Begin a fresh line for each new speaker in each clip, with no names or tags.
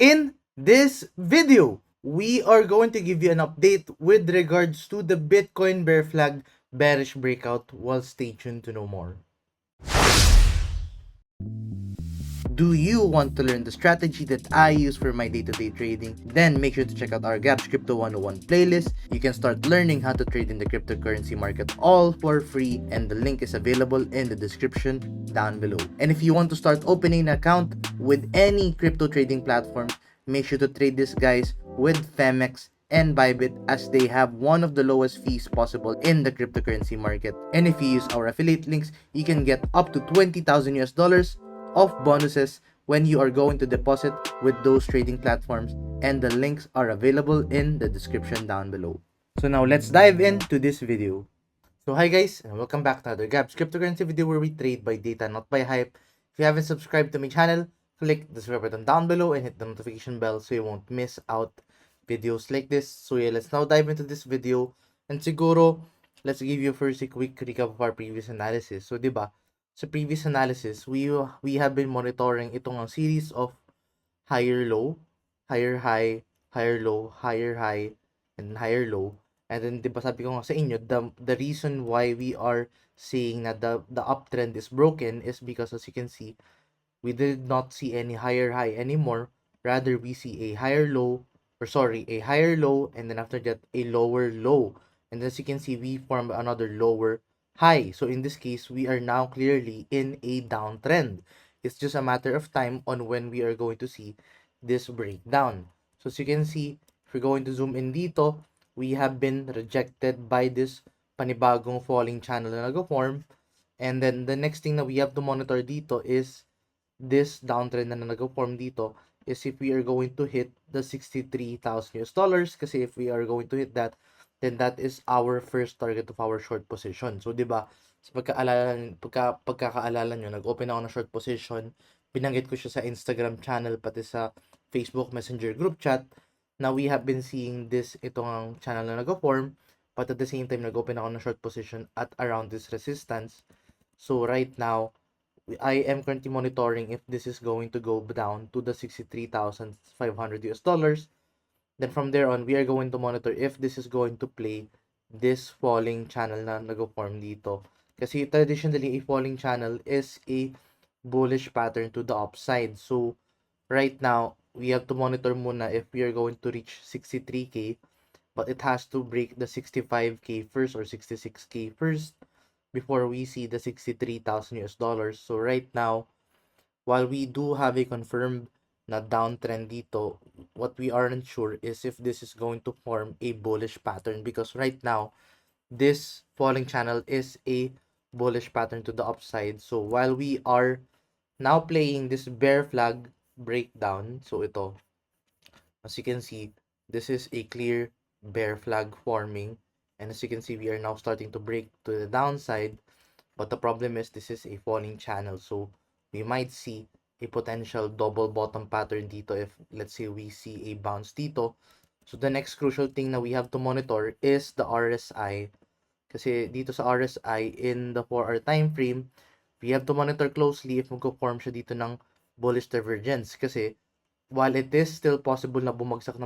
In this video, we are going to give you an update with regards to the Bitcoin bear flag bearish breakout. Well, stay tuned to know more. Do you want to learn the strategy that I use for my day-to-day trading? Then make sure to check out our Gaps Crypto 101 playlist. You can start learning how to trade in the cryptocurrency market all for free, and the link is available in the description down below. And if you want to start opening an account with any crypto trading platform, make sure to trade this guys with Femex and Bybit, as they have one of the lowest fees possible in the cryptocurrency market. And if you use our affiliate links, you can get up to 20,000 US dollars of bonuses when you are going to deposit with those trading platforms, and the links are available in the description down below. So now let's dive into this video. So hi guys, and welcome back to another Gabs cryptocurrency video where we trade by data, not by hype. If you haven't subscribed to my channel, click the subscribe button down below and hit the notification bell so you won't miss out videos like this. So yeah, let's now dive into this video. And siguro, let's give you first a quick recap of our previous analysis. So diba, sa previous analysis, we have been monitoring itong series of higher low, higher high, higher low, higher high, and higher low. And then, di ba sabi ko nga sa inyo, the reason why we are seeing that the uptrend is broken is because, as you can see, we did not see any higher high anymore. Rather, we see a higher low, or sorry, a higher low, and then after that, a lower low. And as you can see, we form another lower high. So in this case, we are now clearly in a downtrend. It's just a matter of time on when we are going to see this breakdown. So as you can see, if we're going to zoom in dito, we have been rejected by this panibagong falling channel na nag-form. And then the next thing that we have to monitor dito is this downtrend na nag-form dito is if we are going to hit the 63,000 US dollars, kasi if we are going to hit that, then that is our first target of our short position. So, di ba, sa pagkakaalala nyo, nag-open ako ng short position, binanggit ko siya sa Instagram channel, pati sa Facebook Messenger group chat, na we have been seeing this, itong channel na nag-form, but at the same time, nag-open ako ng short position at around this resistance. So, right now, I am currently monitoring if this is going to go down to the 63,500 US dollars. Then from there on, we are going to monitor if this is going to play this falling channel na nag-form dito. Kasi traditionally, a falling channel is a bullish pattern to the upside. So, right now, we have to monitor muna if we are going to reach 63K, but it has to break the 65K first or 66K first before we see the 63,000 US dollars. So right now, while we do have a confirmed na downtrend dito, what we aren't sure is if this is going to form a bullish pattern, because right now, this falling channel is a bullish pattern to the upside. So while we are now playing this bear flag breakdown, so ito, as you can see, this is a clear bear flag forming. And as you can see, we are now starting to break to the downside. But the problem is this is a falling channel. So we might see a potential double bottom pattern dito if, let's say, we see a bounce dito. So the next crucial thing na we have to monitor is the RSI. Kasi dito sa RSI in the 4-hour time frame, we have to monitor closely if magko-form siya dito ng bullish divergence. Kasi while it is still possible na bumagsak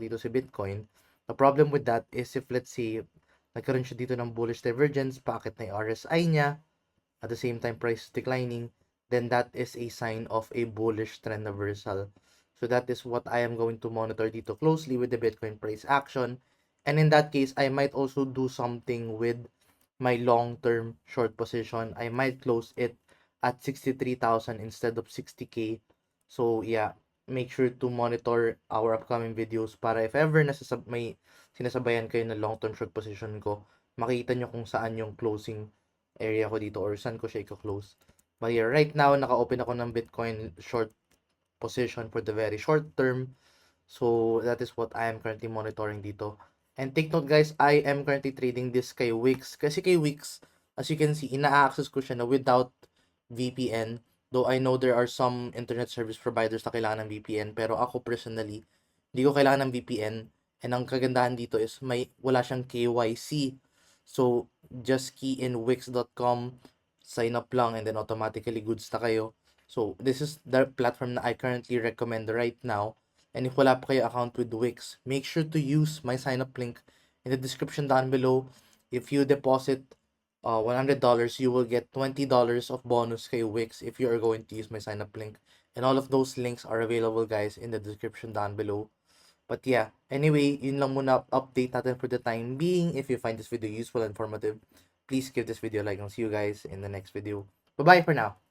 dito si Bitcoin, the problem with that is if, let's say, nagkaroon siya dito ng bullish divergence, paakit na yung RSI niya, at the same time price declining, then that is a sign of a bullish trend reversal. So that is what I am going to monitor dito closely with the Bitcoin price action. And in that case, I might also do something with my long-term short position. I might close it at 63,000 instead of 60K. So yeah, make sure to monitor our upcoming videos para if ever may sinasabayan kayo na long-term short position ko, makita nyo kung saan yung closing area ko dito or saan ko siya i-close. But yeah, right now, naka-open ako ng Bitcoin short position for the very short term. So that is what I am currently monitoring dito. And take note guys, I am currently trading this kay Wix. Kasi kay Wix, as you can see, ina-access ko siya na without VPN. Though I know there are some internet service providers na kailangan ng VPN. Pero ako personally, hindi ko kailangan ng VPN. And ang kagandahan dito is wala siyang KYC. So, just key in wix.com, sign up lang, and then automatically goods na kayo. So, this is the platform na I currently recommend right now. And if wala pa kayo account with Wix, make sure to use my sign up link in the description down below. If you deposit $100, you will get $20 of bonus kay Wix if you are going to use my sign up link. And all of those links are available, guys, in the description down below. But yeah, anyway, yun lang muna update natin for the time being. If you find this video useful and informative, please give this video a like and see you guys in the next video. Bye-bye for now.